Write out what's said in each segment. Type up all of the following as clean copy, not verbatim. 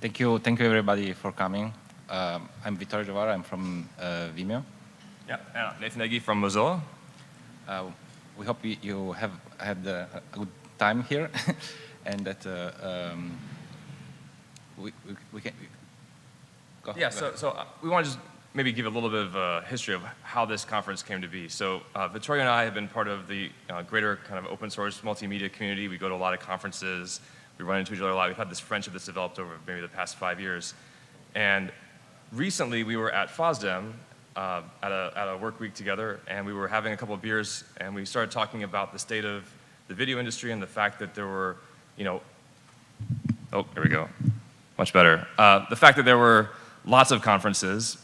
thank you everybody for coming. I'm Vittorio Giovara, I'm from Vimeo. Yeah, Nathan Eggy from Mozilla. We hope you have had a good time here and that we can go. Yeah, so we want to just maybe give a little bit of a history of how this conference came to be. So Vittorio and I have been part of the greater kind of open source multimedia community. We go to a lot of conferences. We run into each other a lot. We've had this friendship that's developed over maybe the past 5 years. And recently we were at FOSDEM at a work week together, and we were having a couple of beers, and we started talking about the state of the video industry and the fact that there were, oh, there we go, much better. The fact that there were lots of conferences.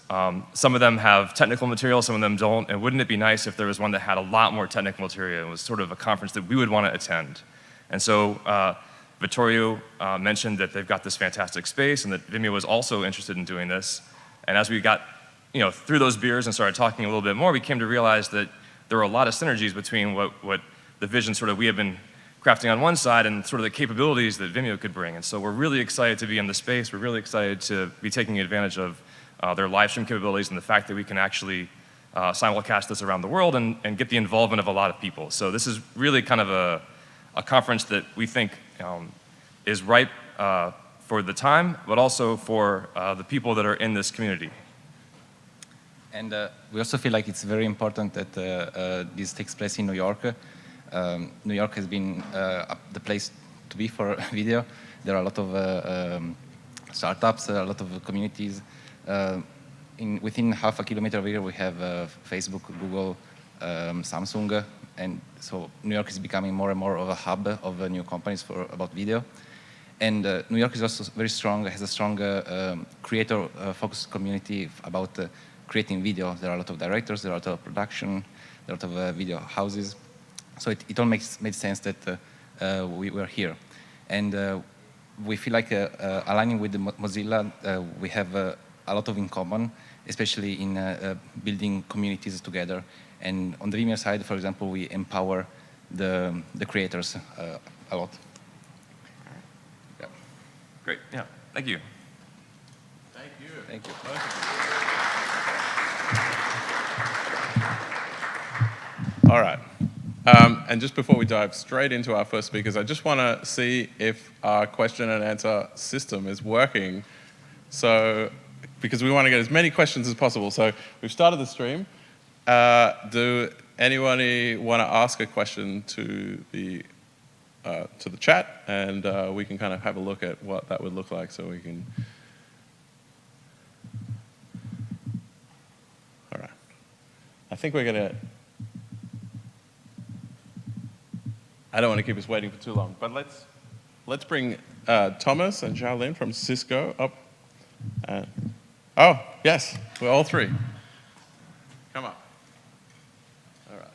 Some of them have technical material, some of them don't, and wouldn't it be nice if there was one that had a lot more technical material and was sort of a conference that we would want to attend? And so Vittorio mentioned that they've got this fantastic space and that Vimeo was also interested in doing this. And as we got through those beers and started talking a little bit more, we came to realize that there were a lot of synergies between what the vision sort of we have been crafting on one side and sort of the capabilities that Vimeo could bring. And so we're really excited to be in the space. We're really excited to be taking advantage of their live stream capabilities and the fact that we can actually simulcast this around the world and get the involvement of a lot of people. So this is really kind of a conference that we think is ripe for the time, but also for the people that are in this community. And we also feel like it's very important that this takes place in New York. New York has been the place to be for video. There are a lot of startups, a lot of communities. Within half a kilometer of here, we have Facebook, Google, Samsung, and so New York is becoming more and more of a hub of new companies about video. And New York is also very strong, has a strong creator-focused community about creating video. There are a lot of directors, there are a lot of production, there are a lot of video houses. So it all made sense that we were here. And we feel like aligning with the Mozilla, we have a lot of in common, especially in building communities together. And on the Vimeo side, for example, we empower the creators a lot. Yeah. Great, yeah, thank you. Thank you. Thank you. All right. And just before we dive straight into our first speakers, I just want to see if our question and answer system is working. So, because we want to get as many questions as possible. So we've started the stream. Do anybody want to ask a question to the chat? And we can kind of have a look at what that would look like so we can. All right. I think we're going to. I don't want to keep us waiting for too long, but let's bring Thomas and Xiaolin from Cisco up. Oh, yes, we're all three. Come up. All right.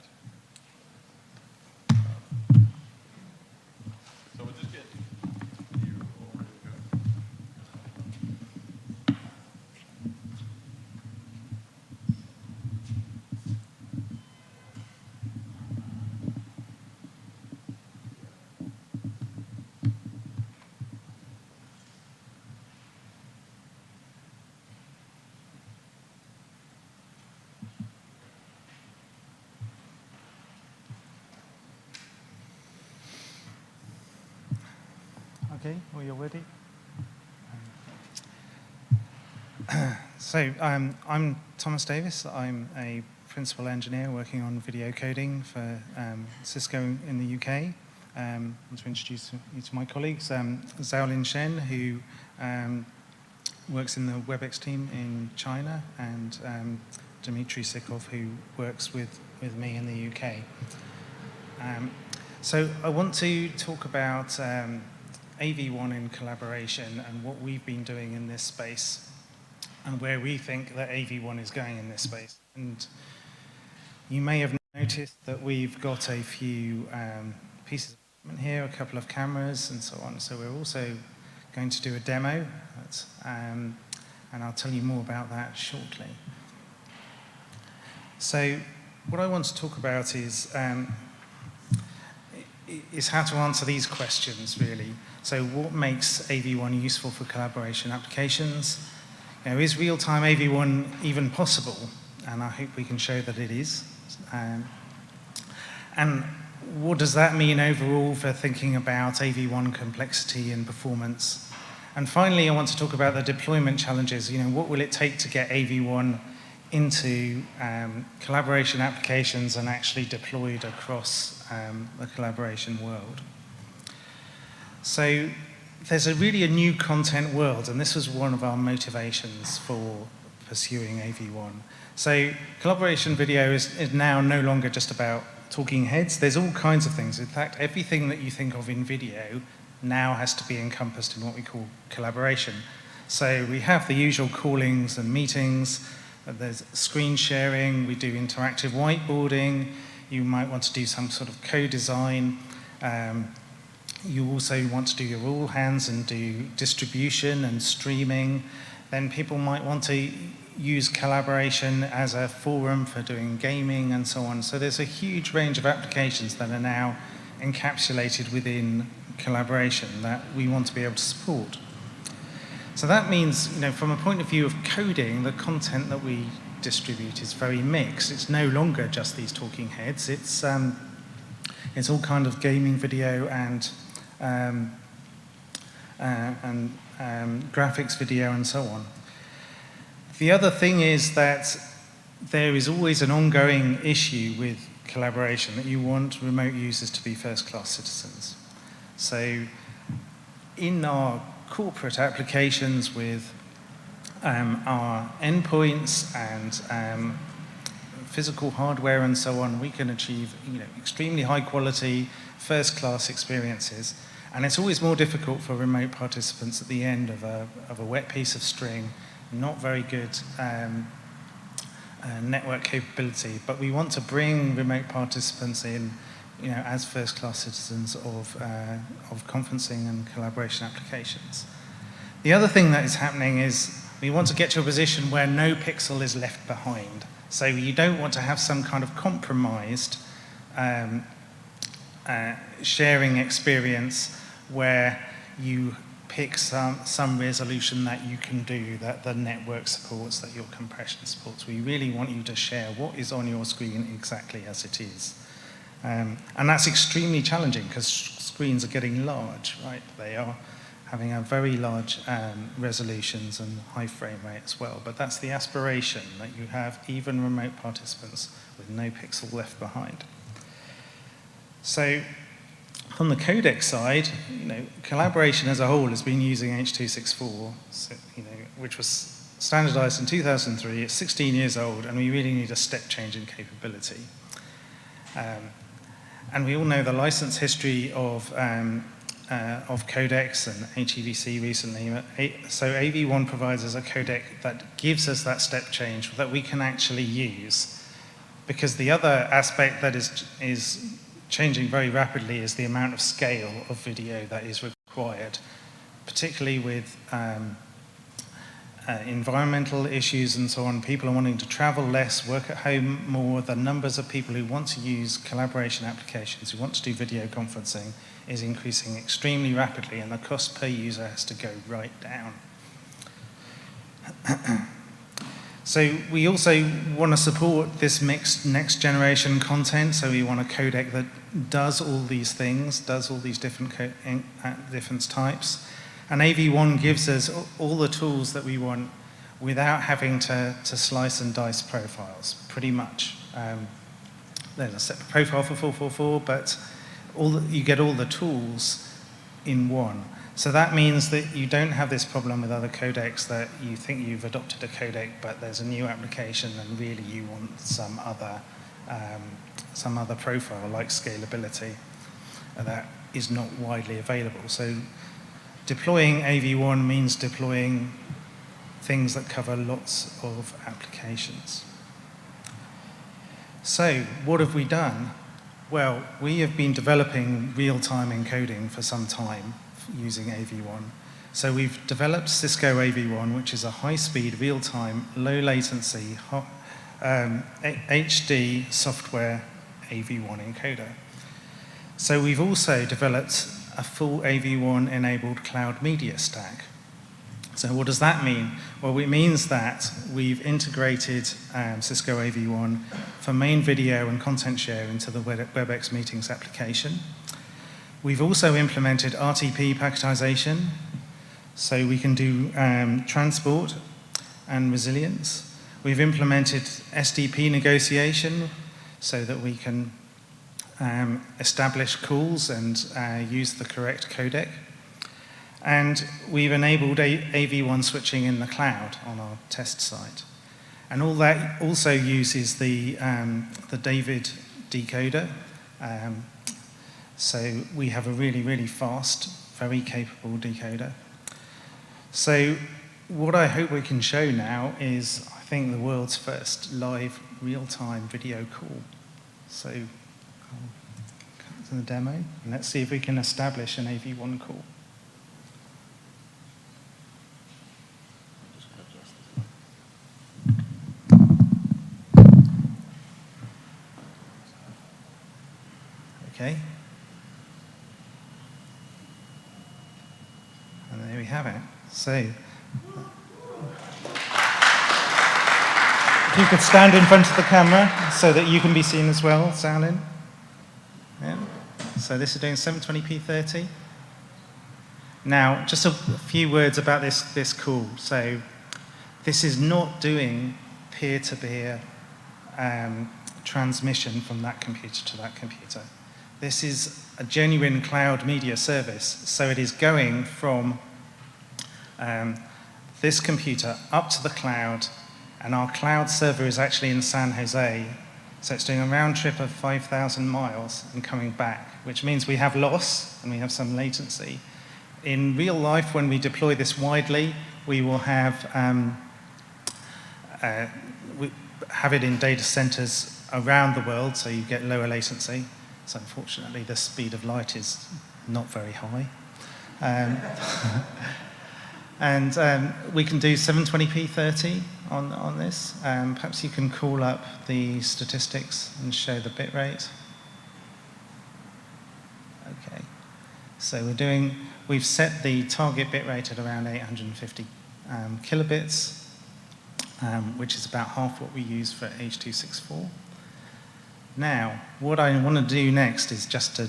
So we'll just get you all ready to go. Okay, well, you're ready. So I'm Thomas Davis. I'm a principal engineer working on video coding for Cisco in the UK. I want to introduce you to my colleagues. Xiaolin Shen, who works in the WebEx team in China, and Dmitry Sikov, who works with me in the UK. So I want to talk about AV1 in collaboration and what we've been doing in this space and where we think that AV1 is going in this space. And you may have noticed that we've got a few pieces of equipment here, a couple of cameras and so on. So we're also going to do a demo, and I'll tell you more about that shortly. So what I want to talk about is is how to answer these questions, really. So what makes AV1 useful for collaboration applications? You know, is real-time AV1 even possible? And I hope we can show that it is. And what does that mean overall for thinking about AV1 complexity and performance? And finally, I want to talk about the deployment challenges. You know, what will it take to get AV1 into collaboration applications and actually deployed across the collaboration world? So there's really a new content world, and this was one of our motivations for pursuing AV1. So collaboration video is now no longer just about talking heads. There's all kinds of things. In fact, everything that you think of in video now has to be encompassed in what we call collaboration. So we have the usual callings and meetings. There's screen sharing. We do interactive whiteboarding. You might want to do some sort of co-design. You also want to do your all hands and do distribution and streaming. Then people might want to use collaboration as a forum for doing gaming and so on. So there's a huge range of applications that are now encapsulated within collaboration that we want to be able to support. So that means, you know, from a point of view of coding, the content that we distribute is very mixed. It's no longer just these talking heads. It's all kind of gaming video and graphics video and so on. The other thing is that there is always an ongoing issue with collaboration, that you want remote users to be first-class citizens. So in our corporate applications with our endpoints and physical hardware and so on, we can achieve, you know, extremely high quality, first-class experiences. And it's always more difficult for remote participants at the end of a wet piece of string, not very good network capability. But we want to bring remote participants in, you know, as first-class citizens of conferencing and collaboration applications. The other thing that is happening is we want to get to a position where no pixel is left behind. So you don't want to have some kind of compromised sharing experience where you pick some resolution that you can do, that the network supports, that your compression supports. We really want you to share what is on your screen exactly as it is. And that's extremely challenging because screens are getting large, right? They are having a very large resolutions and high frame rate as well. But that's the aspiration, that you have even remote participants with no pixel left behind. So on the codec side, you know, collaboration as a whole has been using H.264, so, you know, which was standardized in 2003. It's 16 years old, and we really need a step change in capability. And we all know the license history of codecs and HEVC recently. So AV1 provides us a codec that gives us that step change that we can actually use. Because the other aspect that is changing very rapidly is the amount of scale of video that is required, particularly with environmental issues and so on. People are wanting to travel less, work at home more. The numbers of people who want to use collaboration applications, who want to do video conferencing, is increasing extremely rapidly, and the cost per user has to go right down. So we also want to support this mixed next generation content, so we want a codec that does all these things, does all these different types. And AV1 gives us all the tools that we want without having to slice and dice profiles, pretty much. There's a separate profile for 444, but you get all the tools in one. So that means that you don't have this problem with other codecs that you think you've adopted a codec, but there's a new application and really you want some other profile like scalability that is not widely available. So deploying AV1 means deploying things that cover lots of applications. So what have we done? Well, we have been developing real-time encoding for some time using AV1. So we've developed Cisco AV1, which is a high-speed, real-time, low-latency, HD software AV1 encoder. So we've also developed a full AV1 enabled cloud media stack. So what does that mean? Well, it means that we've integrated Cisco AV1 for main video and content share into the WebEx Meetings application. We've also implemented RTP packetization, so we can do transport and resilience. We've implemented SDP negotiation so that we can establish calls and use the correct codec. And we've enabled AV1 switching in the cloud on our test site. And all that also uses the David decoder. So we have a really, really fast, very capable decoder. So what I hope we can show now is, I think, the world's first live real-time video call. So I'll cut to the demo, and let's see if we can establish an AV1 call. Okay. And there we have it. So, if you could stand in front of the camera so that you can be seen as well, sounding. Yeah. So this is doing 720p 30. Now, just a few words about this call. So, this is not doing peer-to-peer transmission from that computer to that computer. This is a genuine cloud media service, so it is going from this computer up to the cloud, and our cloud server is actually in San Jose, so it's doing a round trip of 5,000 miles and coming back, which means we have loss and we have some latency. In real life, when we deploy this widely, we will have it in data centers around the world, so you get lower latency. So unfortunately, the speed of light is not very high. And we can do 720p 30 on this. Perhaps you can call up the statistics and show the bit rate. Okay. So we've set the target bit rate at around 850 kilobits, which is about half what we use for H.264. Now, what I want to do next is just to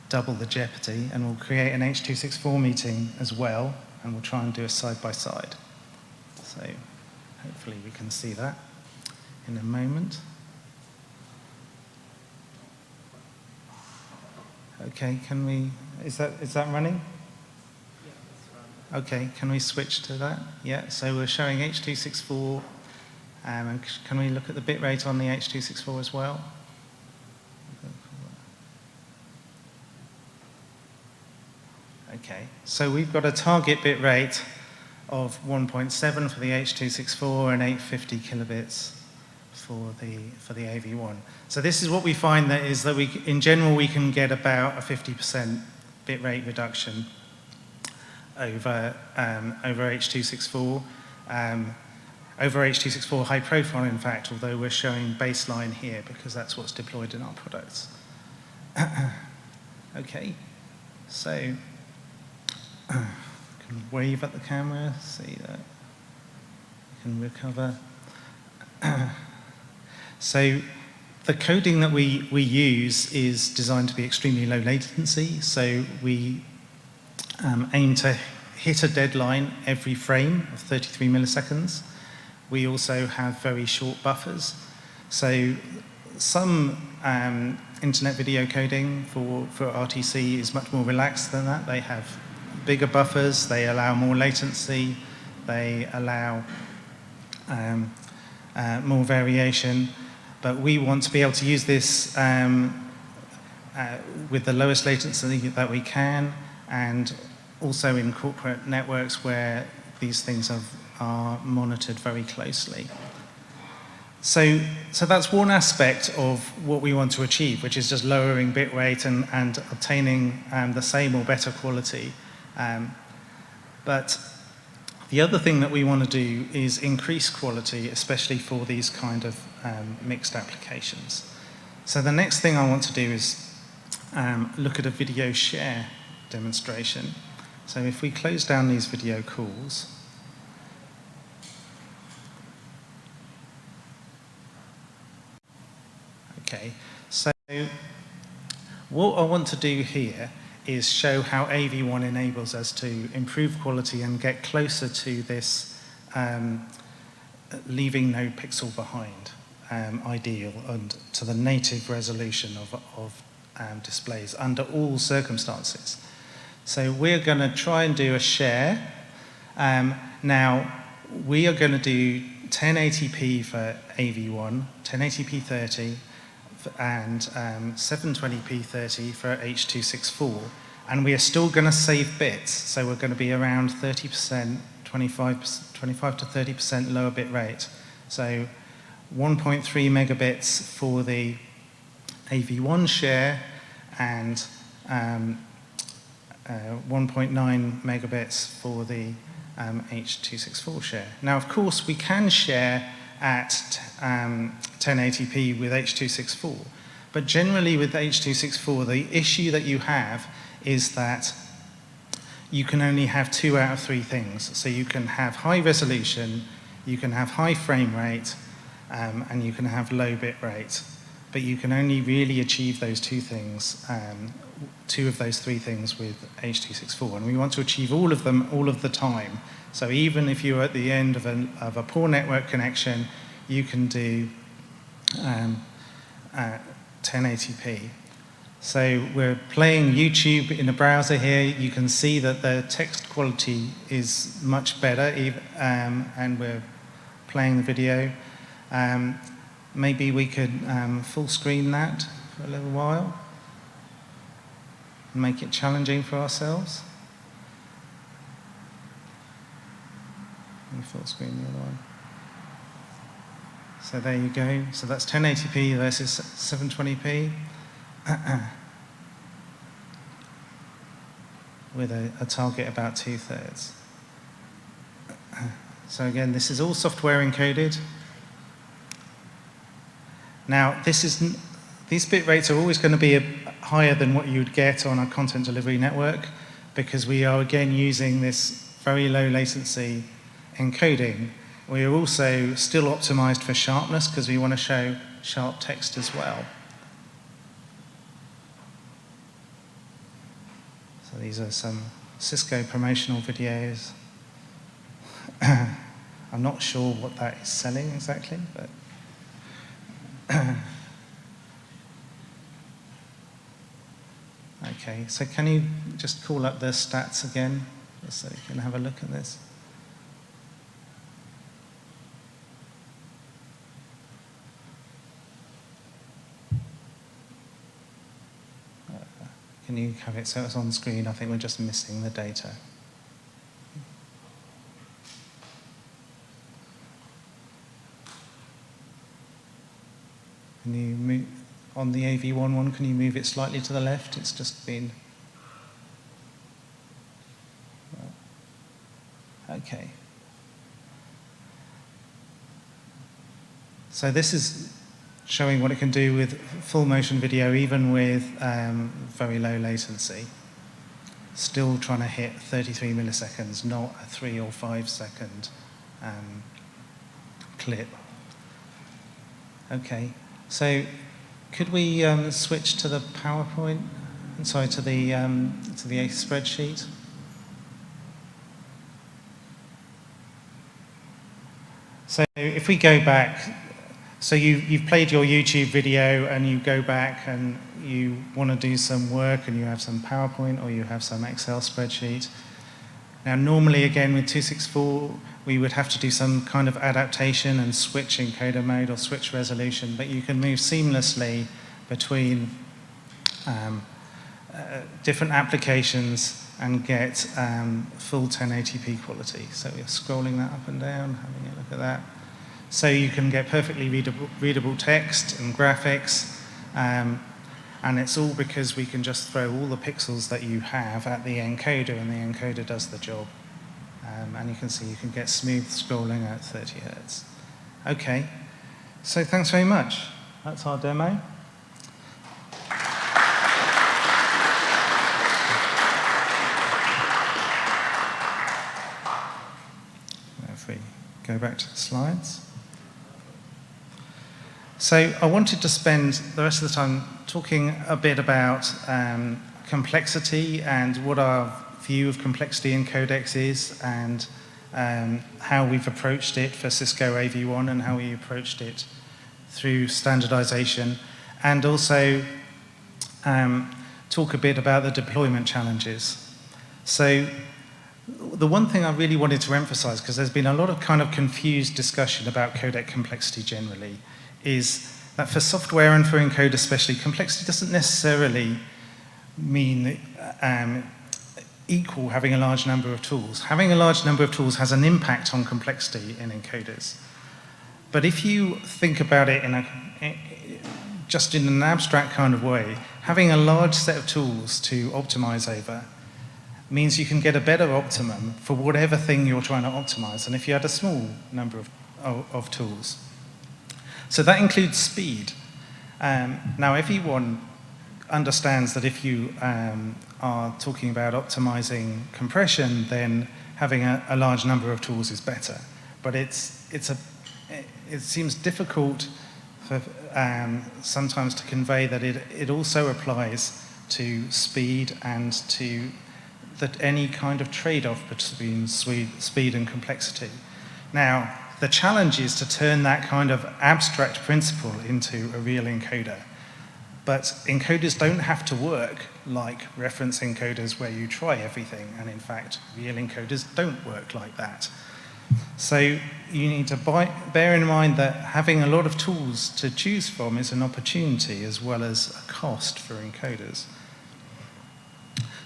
double the jeopardy, and we'll create an H.264 meeting as well, and we'll try and do a side-by-side. So hopefully we can see that in a moment. Okay, is that running? Okay, can we switch to that? Yeah, so we're showing H.264, and can we look at the bit rate on the H.264 as well? Okay, so we've got a target bit rate of 1.7 for the H.264 and 850 kilobits for the AV1. So this is what we find, that in general we can get about a 50% bit rate reduction over H.264. Over H.264 high profile, in fact, although we're showing baseline here because that's what's deployed in our products. Okay, so can wave at the camera, see that we can recover. So the coding that we use is designed to be extremely low latency, so we aim to hit a deadline every frame of 33 milliseconds. We also have very short buffers. So some internet video coding for RTC is much more relaxed than that. They have bigger buffers, they allow more latency, they allow more variation. But we want to be able to use this with the lowest latency that we can, and also in corporate networks where these things are monitored very closely. So that's one aspect of what we want to achieve, which is just lowering bit rate and obtaining the same or better quality. But the other thing that we want to do is increase quality, especially for these kind of mixed applications. So the next thing I want to do is look at a video share demonstration. So if we close down these video calls, okay, so what I want to do here is show how AV1 enables us to improve quality and get closer to this leaving no pixel behind ideal and to the native resolution of displays under all circumstances. So we're going to try and do a share. Now, we are going to do 1080p for AV1, 1080p 30, and 720p 30 for H.264. And we are still going to save bits, so we're going to be around 30%, 25 to 30% lower bit rate. So 1.3 megabits for the AV1 share and 1.9 megabits for the H.264 share. Now, of course, we can share at 1080p with H.264, but generally with H.264, the issue that you have is that you can only have 2 out of 3 things. So you can have high resolution, you can have high frame rate, and you can have low bit rate. But you can only really achieve those 2 things, 2 of those 3 things with H.264. And we want to achieve all of them all of the time. So even if you're at the end of a poor network connection, you can do 1080p. So we're playing YouTube in a browser here. You can see that the text quality is much better, and we're playing the video. Maybe we could full screen that for a little while and make it challenging for ourselves. And full screen the other one. So there you go. So that's 1080p versus 720p. With a target about 2/3. So again, this is all software encoded. Now, these bit rates are always going to be higher than what you would get on a content delivery network, because we are again using this very low latency encoding. We are also still optimized for sharpness because we want to show sharp text as well. So these are some Cisco promotional videos. I'm not sure what that is selling exactly, but okay, so can you just call up the stats again, just so you can have a look at this? Can you have it so it's on screen? I think we're just missing the data. Can you move on the AV1 one? Can you move it slightly to the left? It's just been. Okay. So this is showing what it can do with full motion video, even with very low latency. Still trying to hit 33 milliseconds, not a 3 or 5 second clip. Okay, so could we switch to the PowerPoint? Sorry, to the spreadsheet. So if we go back. So you've played your YouTube video and you go back and you want to do some work and you have some PowerPoint or you have some Excel spreadsheet. Now normally again with 264 we would have to do some kind of adaptation and switch encoder mode or switch resolution, but you can move seamlessly between different applications and get full 1080p quality. So we're scrolling that up and down, having a look at that. So you can get perfectly readable text and graphics, and it's all because we can just throw all the pixels that you have at the encoder, and the encoder does the job. And you can see you can get smooth scrolling at 30 Hertz. Okay, so thanks very much. That's our demo. go back to the slides. So I wanted to spend the rest of the time talking a bit about complexity and what our view of complexity in codecs is, and how we've approached it for Cisco AV1 and how we approached it through standardization, and also talk a bit about the deployment challenges. So the one thing I really wanted to emphasize, because there's been a lot of kind of confused discussion about codec complexity generally, is that for software and for encode especially, complexity doesn't necessarily mean equal having a large number of tools. Having a large number of tools has an impact on complexity in encoders. But if you think about it just in an abstract kind of way, having a large set of tools to optimize over means you can get a better optimum for whatever thing you're trying to optimize than if you had a small number of tools. So that includes speed. Now, everyone understands that if you are talking about optimizing compression, then having a large number of tools is better. But it seems difficult for, sometimes to convey that it also applies to speed and to any kind of trade-off between speed and complexity. Now, the challenge is to turn that kind of abstract principle into a real encoder. But encoders don't have to work like reference encoders where you try everything, and in fact, real encoders don't work like that. So you need to bear in mind that having a lot of tools to choose from is an opportunity as well as a cost for encoders.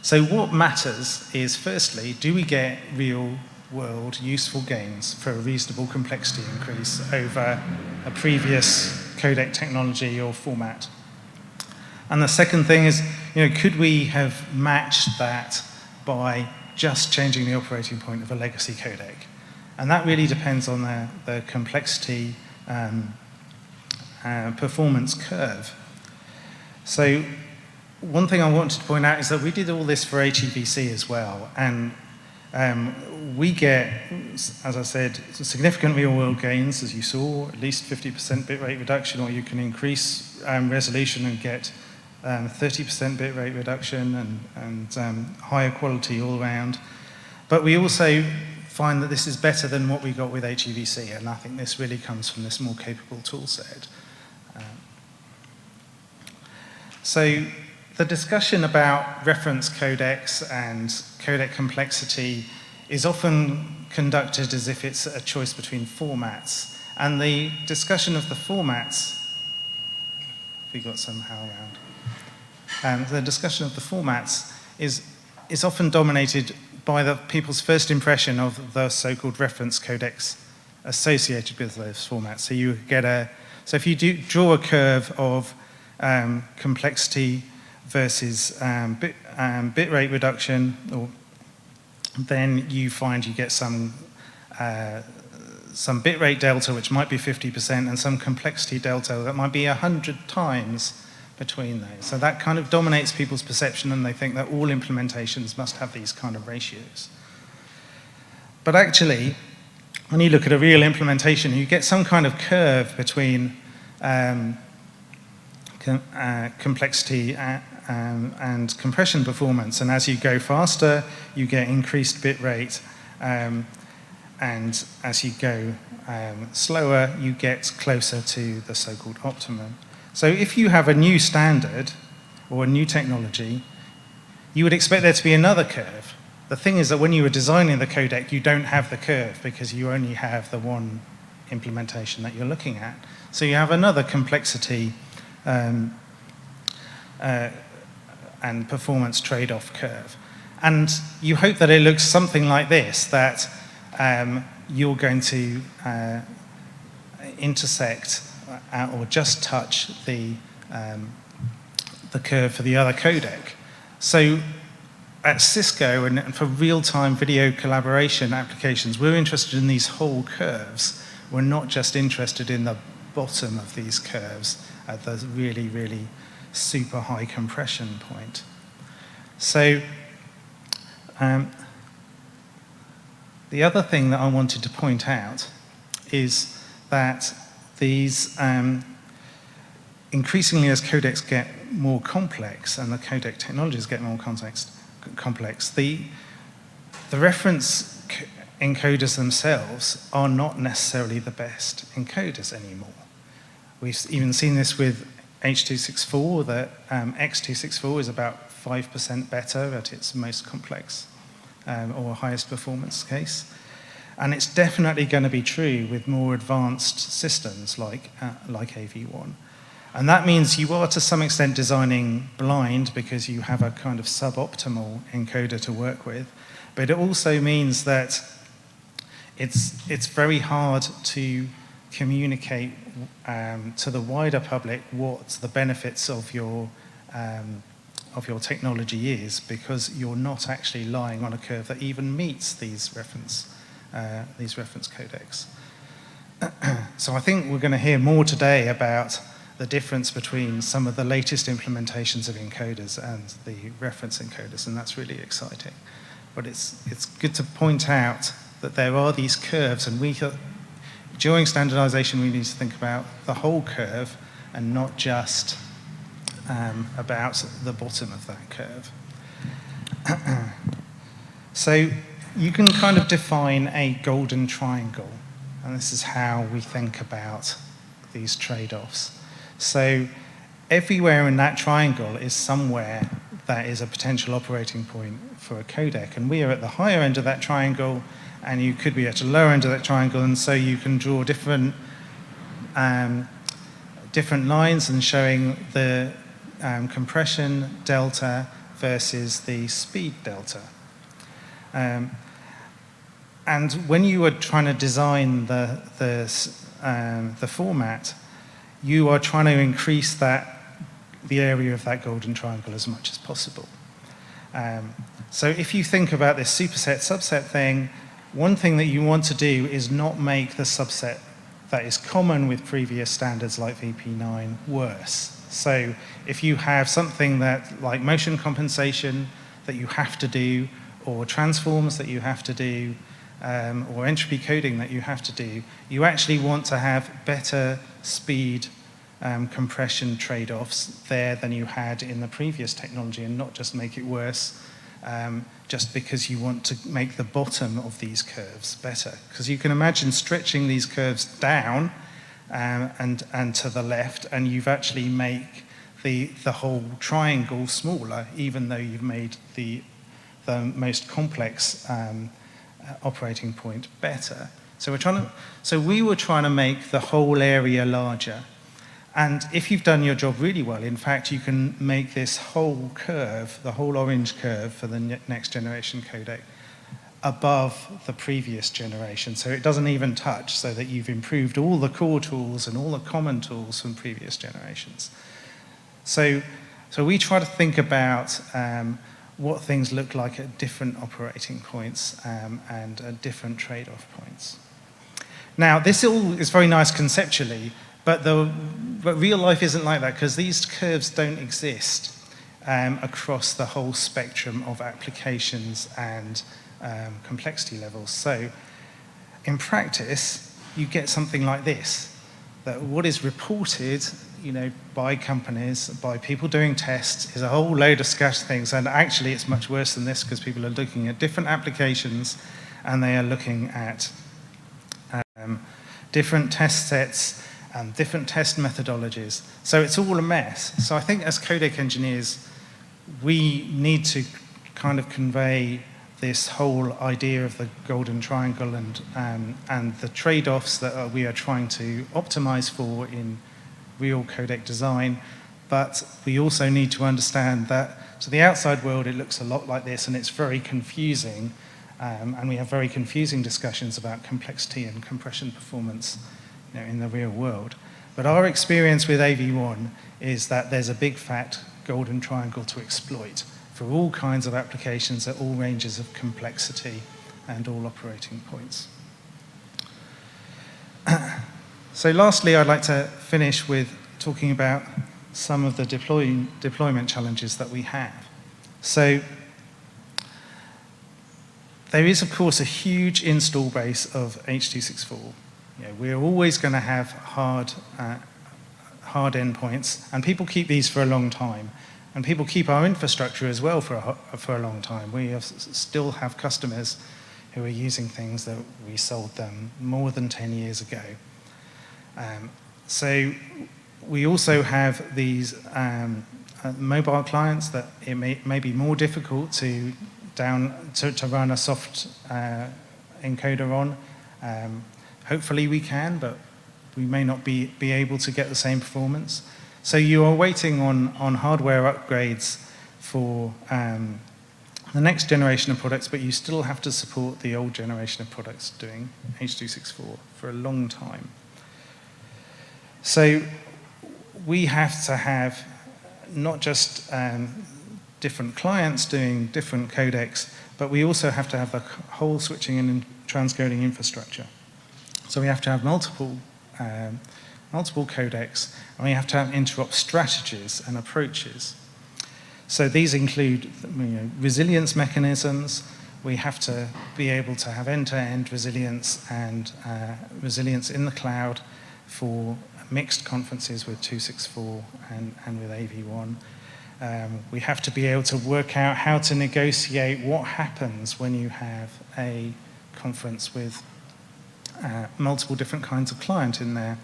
So what matters is, firstly, do we get real-world useful gains for a reasonable complexity increase over a previous codec technology or format? And the second thing is, could we have matched that by just changing the operating point of a legacy codec? And that really depends on the complexity performance curve. So one thing I wanted to point out is that we did all this for HEVC as well, and we get, as I said, significant real-world gains, as you saw, at least 50% bitrate reduction, or you can increase resolution and get 30% bitrate reduction and higher quality all around. But we also find that this is better than what we got with HEVC, and I think this really comes from this more capable tool set. So the discussion about reference codecs and codec complexity is often conducted as if it's a choice between formats. And the discussion of the formats, if we got somehow around, the discussion of the formats is often dominated by the people's first impression of the so-called reference codecs associated with those formats. So you get so if you draw a curve of complexity versus bitrate reduction, then you find you get some bitrate delta, which might be 50%, and some complexity delta that might be 100 times between those. So that kind of dominates people's perception, and they think that all implementations must have these kind of ratios. But actually, when you look at a real implementation, you get some kind of curve between complexity and compression performance. And as you go faster, you get increased bit rate. And as you go slower, you get closer to the so-called optimum. So if you have a new standard or a new technology, you would expect there to be another curve. The thing is that when you were designing the codec, you don't have the curve because you only have the one implementation that you're looking at. So you have another complexity and performance trade-off curve. And you hope that it looks something like this, that you're going to intersect or just touch the curve for the other codec. So at Cisco and for real-time video collaboration applications, we're interested in these whole curves. We're not just interested in the bottom of these curves at the really, really super high compression point. So the other thing that I wanted to point out is that these, increasingly as codecs get more complex and the codec technologies get more complex, the reference encoders themselves are not necessarily the best encoders anymore. We've even seen this with H.264, that X.264 is about 5% better at its most complex or highest performance case. And it's definitely going to be true with more advanced systems like AV1. And that means you are to some extent designing blind because you have a kind of suboptimal encoder to work with. But it also means that it's very hard to communicate to the wider public what the benefits of your technology is, because you're not actually lying on a curve that even meets these reference codecs. So I think we're going to hear more today about the difference between some of the latest implementations of encoders and the reference encoders, and that's really exciting. But it's good to point out that there are these curves, and during standardization we need to think about the whole curve and not just about the bottom of that curve. So you can kind of define a golden triangle, and this is how we think about these trade-offs. So everywhere in that triangle is somewhere that is a potential operating point for a codec, and we are at the higher end of that triangle, and you could be at the lower end of that triangle, and so you can draw different lines and showing the compression delta versus the speed delta. And when you are trying to design the format, you are trying to increase the area of that golden triangle as much as possible. So if you think about this superset-subset thing, one thing that you want to do is not make the subset that is common with previous standards like VP9 worse. So if you have something that, like motion compensation that you have to do, or transforms that you have to do, or entropy coding that you have to do, you actually want to have better speed compression trade-offs there than you had in the previous technology, and not just make it worse just because you want to make the bottom of these curves better. Because you can imagine stretching these curves down and to the left, and you've actually make the whole triangle smaller, even though you've made the most complex operating point better. So we were trying to make the whole area larger. And if you've done your job really well, in fact, you can make this whole curve, the whole orange curve for the next generation codec, above the previous generation. So it doesn't even touch, so that you've improved all the core tools and all the common tools from previous generations. So we try to think about what things look like at different operating points and at different trade-off points. Now, this all is very nice conceptually, but real life isn't like that, because these curves don't exist across the whole spectrum of applications and complexity levels. So in practice, you get something like this, that what is reported by companies, by people doing tests, is a whole load of scattered things, and actually it's much worse than this, because people are looking at different applications and they are looking at different test sets and different test methodologies. So it's all a mess. So I think as codec engineers, we need to kind of convey this whole idea of the golden triangle and the trade-offs that we are trying to optimize for in real codec design. But we also need to understand that to the outside world, it looks a lot like this, and it's very confusing. And we have very confusing discussions about complexity and compression performance in the real world. But our experience with AV1 is that there's a big fat golden triangle to exploit for all kinds of applications at all ranges of complexity and all operating points. So lastly, I'd like to finish with talking about some of the deployment challenges that we have. So there is, of course, a huge install base of H.264. we're always going to have hard endpoints, and people keep these for a long time. And people keep our infrastructure as well for a long time. We still have customers who are using things that we sold them more than 10 years ago. So we also have these mobile clients that it may be more difficult to run a soft encoder on. Hopefully we can, but we may not be able to get the same performance. So you are waiting on hardware upgrades for the next generation of products, but you still have to support the old generation of products doing H.264 for a long time. So we have to have not just different clients doing different codecs, but we also have to have the whole switching and transcoding infrastructure. So we have to have multiple codecs, and we have to have interop strategies and approaches. So these include resilience mechanisms. We have to be able to have end-to-end resilience and resilience in the cloud for mixed conferences with 264 and with AV1. We have to be able to work out how to negotiate what happens when you have a conference with multiple different kinds of client in there.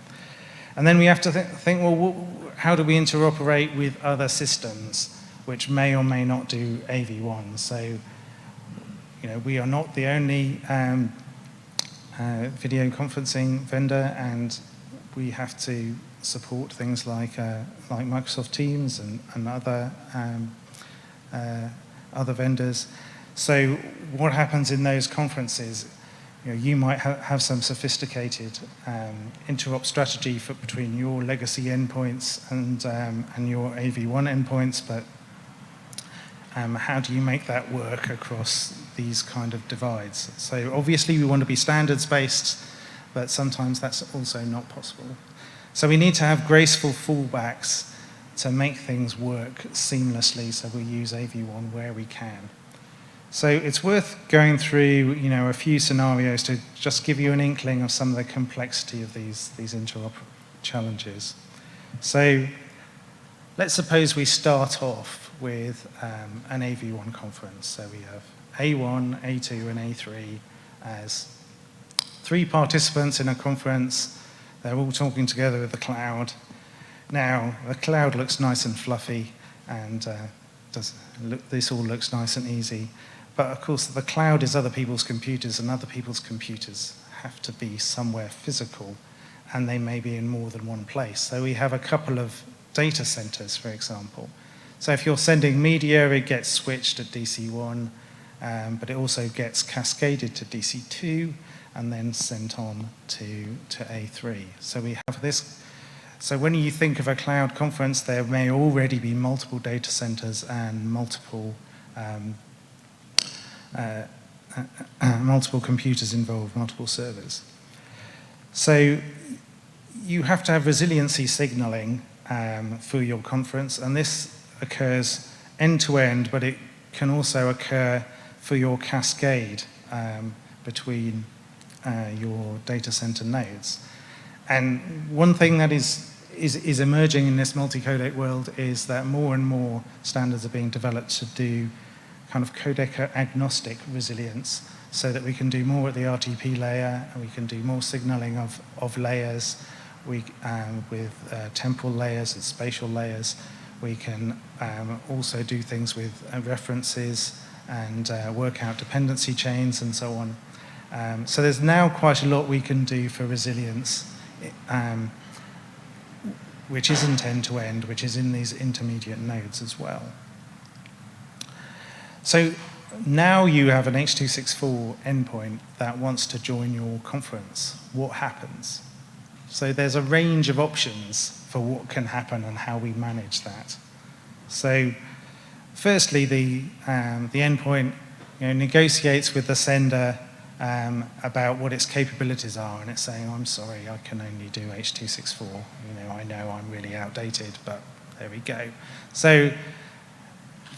And then we have to think, well, how do we interoperate with other systems which may or may not do AV1? So, we are not the only video conferencing vendor, and we have to support things like Microsoft Teams and other vendors. So what happens in those conferences? You might have some sophisticated interop strategy between your legacy endpoints and your AV1 endpoints, but how do you make that work across these kind of divides? So obviously we want to be standards-based, but sometimes that's also not possible. So we need to have graceful fallbacks to make things work seamlessly, so we use AV1 where we can. So it's worth going through, a few scenarios to just give you an inkling of some of the complexity of these interop challenges. So let's suppose we start off with an AV1 conference. So we have A1, A2, and A3 as 3 participants in a conference. They're all talking together with the cloud. Now, the cloud looks nice and fluffy, and this all looks nice and easy. But of course, the cloud is other people's computers, and other people's computers have to be somewhere physical, and they may be in more than one place. So we have a couple of data centers, for example. So if you're sending media, it gets switched at DC1, but it also gets cascaded to DC2, and then sent on to A3. So we have this. So when you think of a cloud conference, there may already be multiple data centers and multiple computers involved, multiple servers. So you have to have resiliency signaling for your conference, and this occurs end-to-end, but it can also occur for your cascade between your data center nodes. And one thing that is emerging in this multi-codec world is that more and more standards are being developed to do kind of codec agnostic resilience, so that we can do more at the RTP layer, and we can do more signaling of layers with temporal layers and spatial layers. We can also do things with references and work out dependency chains and so on. So there's now quite a lot we can do for resilience, which isn't end-to-end, which is in these intermediate nodes as well. So now you have an H.264 endpoint that wants to join your conference. What happens? So there's a range of options for what can happen and how we manage that. So firstly, the endpoint negotiates with the sender about what its capabilities are, and it's saying, I'm sorry, I can only do H.264. I know I'm really outdated, but there we go. So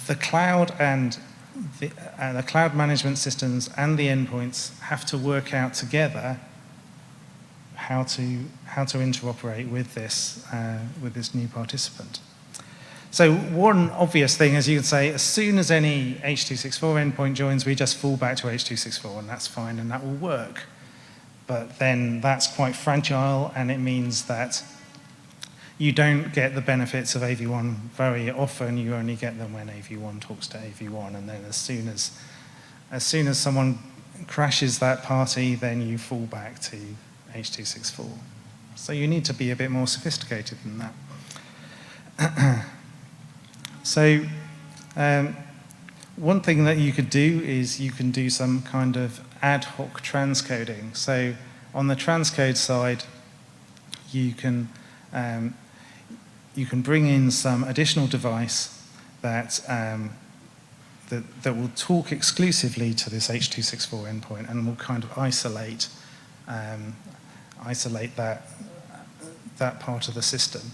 the cloud and the cloud management systems and the endpoints have to work out together how to interoperate with this new participant. So one obvious thing is you can say, as soon as any H.264 endpoint joins, we just fall back to H.264, and that's fine, and that will work. But then that's quite fragile, and it means that you don't get the benefits of AV1 very often. You only get them when AV1 talks to AV1, and then as soon as someone crashes that party, then you fall back to H.264. So you need to be a bit more sophisticated than that. So one thing that you could do is you can do some kind of ad hoc transcoding. So on the transcode side, you can bring in some additional device that will talk exclusively to this H.264 endpoint and will kind of isolate that part of the system.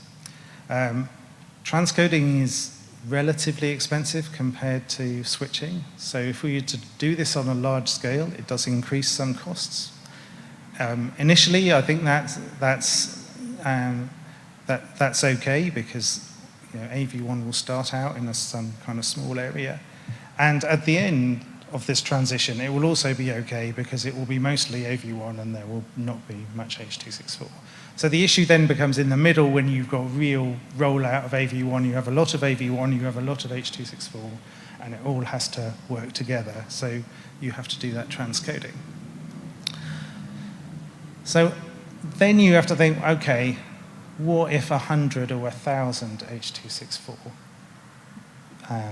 Transcoding is relatively expensive compared to switching. So if we were to do this on a large scale, it does increase some costs. Initially, I think that's okay, because AV1 will start out in some kind of small area. And at the end of this transition, it will also be okay, because it will be mostly AV1 and there will not be much H.264. So the issue then becomes in the middle, when you've got real rollout of AV1, you have a lot of AV1, you have a lot of H.264, and it all has to work together. So you have to do that transcoding. So then you have to think, okay, what if 100 or 1,000 H.264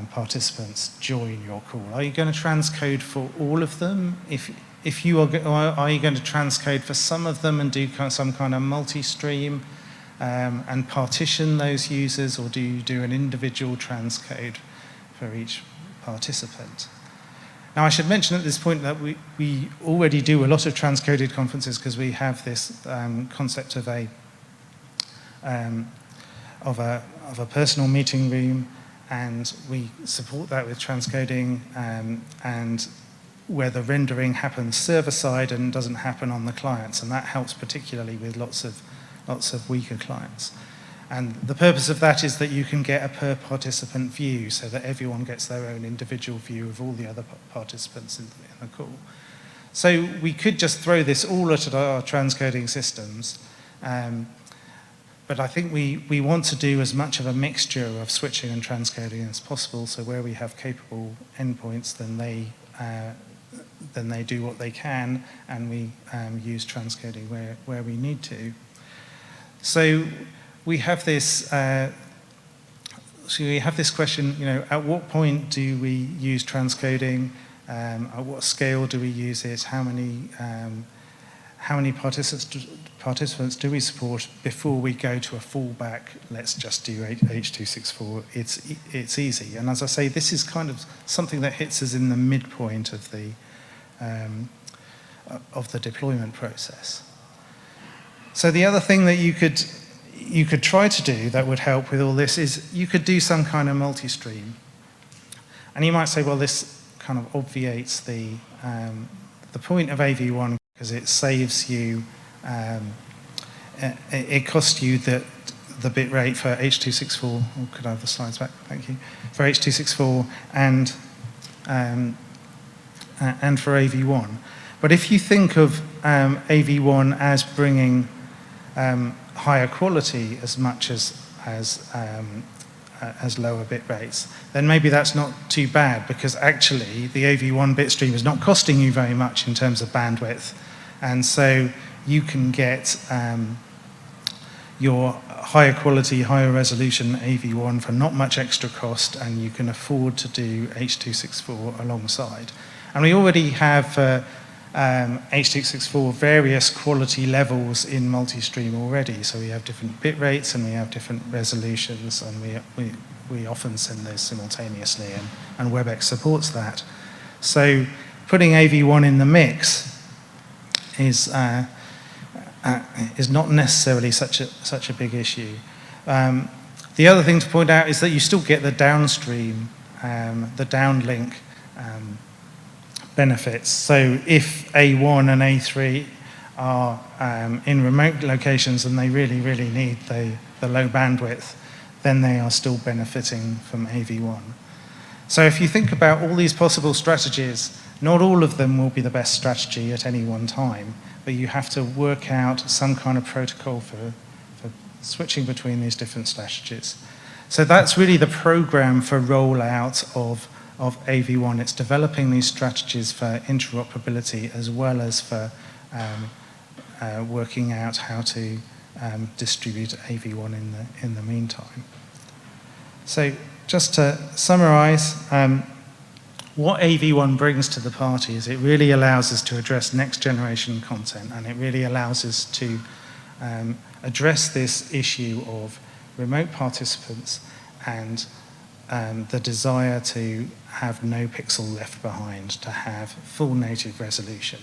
participants join your call? Are you going to transcode for all of them? If you are you going to transcode for some of them and do some kind of multi-stream and partition those users, or do you do an individual transcode for each participant? Now, I should mention at this point that we already do a lot of transcoded conferences, because we have this concept of a personal meeting room, and we support that with transcoding, and where the rendering happens server-side and doesn't happen on the clients, and that helps particularly with lots of weaker clients. And the purpose of that is that you can get a per participant view, so that everyone gets their own individual view of all the other participants in the call. So we could just throw this all at our transcoding systems, but I think we want to do as much of a mixture of switching and transcoding as possible. So where we have capable endpoints, then they do what they can, and we use transcoding where we need to. So we have this question, at what point do we use transcoding? At what scale do we use it? How many participants do we support before we go to a fallback? Let's just do H.264. It's easy. And as I say, this is kind of something that hits us in the midpoint of the deployment process. So the other thing that you could try to do that would help with all this is you could do some kind of multi-stream. And you might say, well, this kind of obviates the point of AV1, because it saves you, it costs you the bit rate for H.264, or could I have the slides back? Thank you. For H.264 and for AV1. But if you think of AV1 as bringing higher quality as much as lower bit rates, then maybe that's not too bad, because actually the AV1 bit stream is not costing you very much in terms of bandwidth, and so you can get your higher quality, higher resolution AV1 for not much extra cost, and you can afford to do H.264 alongside. And we already have H.264 various quality levels in multi-stream already. So we have different bit rates and we have different resolutions, and we often send those simultaneously, and WebEx supports that. So putting AV1 in the mix is not necessarily such a big issue. The other thing to point out is that you still get the downstream, the downlink benefits. So if A1 and A3 are in remote locations and they really, really need the low bandwidth, then they are still benefiting from AV1. So if you think about all these possible strategies, not all of them will be the best strategy at any one time, but you have to work out some kind of protocol for switching between these different strategies. So that's really the program for rollout of AV1. It's developing these strategies for interoperability as well as for working out how to distribute AV1 in the meantime. So just to summarize, what AV1 brings to the party is it really allows us to address next generation content, and it really allows us to address this issue of remote participants and the desire to have no pixel left behind, to have full native resolution.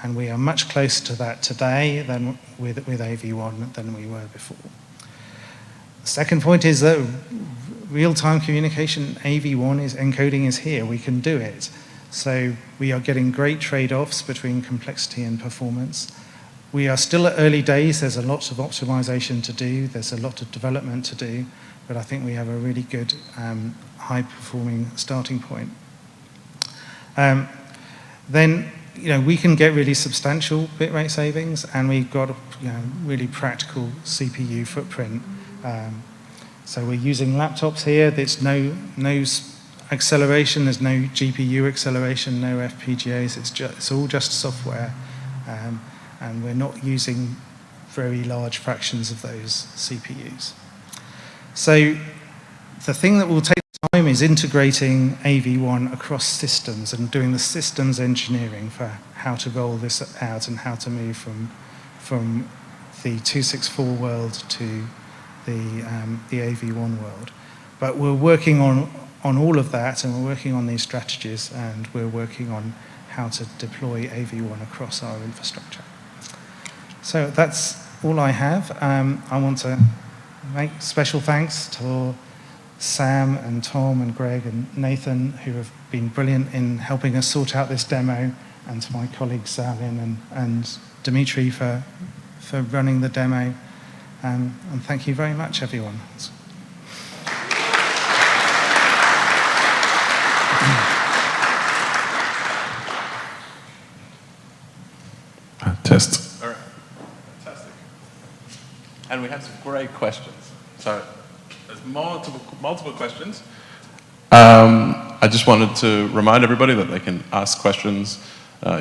And we are much closer to that today than with AV1 than we were before. The second point is that real-time communication, AV1 encoding is here. We can do it. So we are getting great trade-offs between complexity and performance. We are still at early days. There's a lot of optimization to do. There's a lot of development to do. But I think we have a really good high-performing starting point. Then we can get really substantial bitrate savings, and we've got a really practical CPU footprint. So we're using laptops here. There's no acceleration. There's no GPU acceleration, no FPGAs. It's all just software. And we're not using very large fractions of those CPUs. So the thing that will take time is integrating AV1 across systems and doing the systems engineering for how to roll this out and how to move from the 264 world to the AV1 world. But we're working on all of that, and we're working on these strategies, and we're working on how to deploy AV1 across our infrastructure. So that's all I have. I want to make special thanks to Sam and Tom and Greg and Nathan, who have been brilliant in helping us sort out this demo, and to my colleagues Zalin and Dimitri for running the demo. And thank you very much, everyone. Test. All right. Fantastic. And we have some great questions. So there's multiple questions. I just wanted to remind everybody that they can ask questions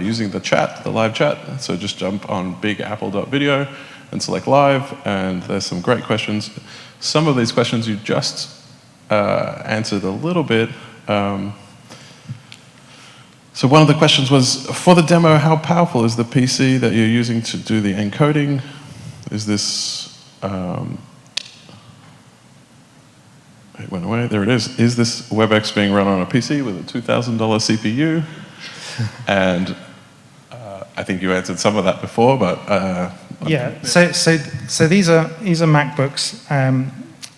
using the chat, the live chat. So just jump on bigapple.video and select live, and there's some great questions. Some of these questions you just answered a little bit. So one of the questions was, for the demo, how powerful is the PC that you're using to do the encoding? Is this, it went away, there it is. Is this WebEx being run on a PC with a $2,000 CPU? And I think you answered some of that before, but... yeah, so these are MacBooks,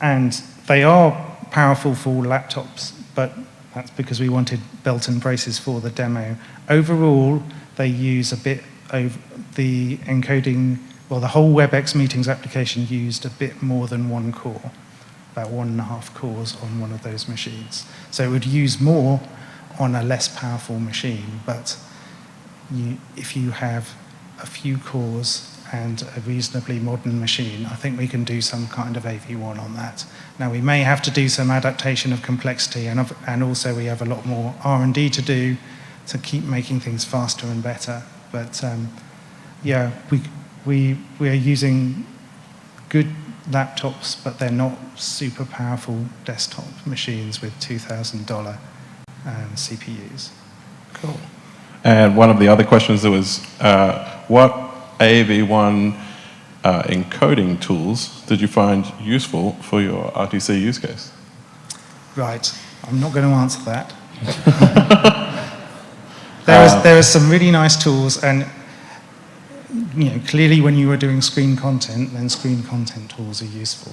and they are powerful for laptops, but that's because we wanted belt and braces for the demo. Overall, they use a bit of the encoding, well, the whole WebEx meetings application used a bit more than one core, about 1.5 cores on one of those machines. So it would use more on a less powerful machine, but if you have a few cores and a reasonably modern machine, I think we can do some kind of AV1 on that. Now, we may have to do some adaptation of complexity, and also we have a lot more R&D to do to keep making things faster and better. But yeah, we are using good laptops, but they're not super powerful desktop machines with $2,000 CPUs. Cool. And one of the other questions that was, what AV1 encoding tools did you find useful for your RTC use case? Right, I'm not going to answer that. There are some really nice tools, and clearly when you were doing screen content, then screen content tools are useful.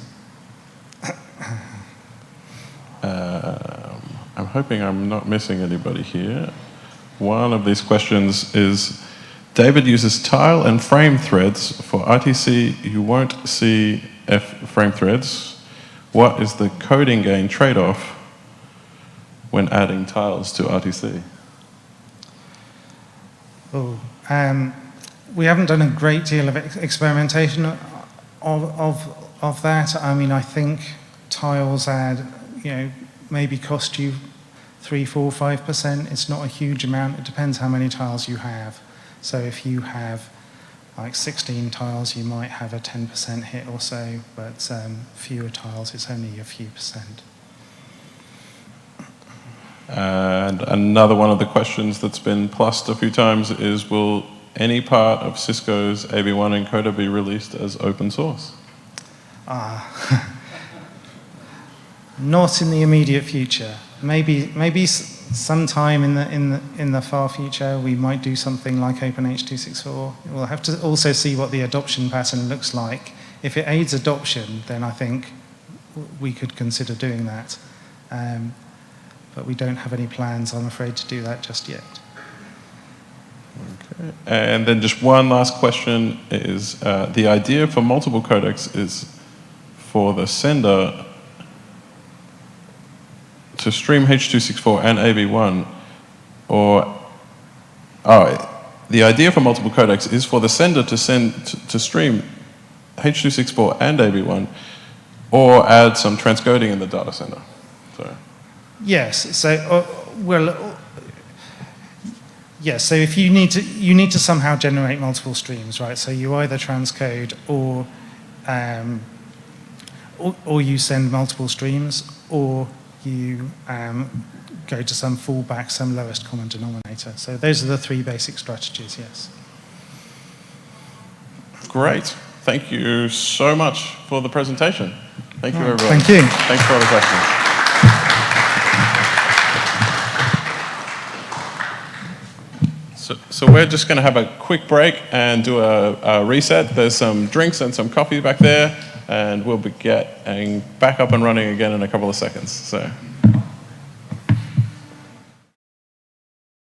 I'm hoping I'm not missing anybody here. One of these questions is, David uses tile and frame threads. For RTC, you won't see frame threads. What is the coding gain trade-off when adding tiles to RTC? Oh, we haven't done a great deal of experimentation of that. I mean, I think tiles add, maybe cost you 3, 4, 5%. It's not a huge amount. It depends how many tiles you have. So if you have like 16 tiles, you might have a 10% hit or so, but fewer tiles, it's only a few percent. And another one of the questions that's been plussed a few times is, will any part of Cisco's AV1 encoder be released as open source? Not in the immediate future. Maybe sometime in the far future we might do something like OpenH264. We'll have to also see what the adoption pattern looks like. If it aids adoption, then I think we could consider doing that. But we don't have any plans, I'm afraid, to do that just yet. Okay. And then just one last question is, the idea for multiple codecs is for the sender to stream H.264 and AV1, the idea for multiple codecs is for the sender to stream H.264 and AV1, or add some transcoding in the data center. So. Yes. So, yes. So if you need to somehow generate multiple streams, right? So you either transcode or you send multiple streams, or you go to some fallback, some lowest common denominator. So those are the 3 basic strategies, yes. Great. Thank you so much for the presentation. Thank you, everyone. Thank you. Thanks for all the questions. So we're just going to have a quick break and do a reset. There's some drinks and some coffee back there, and we'll be getting back up and running again in a couple of seconds. So.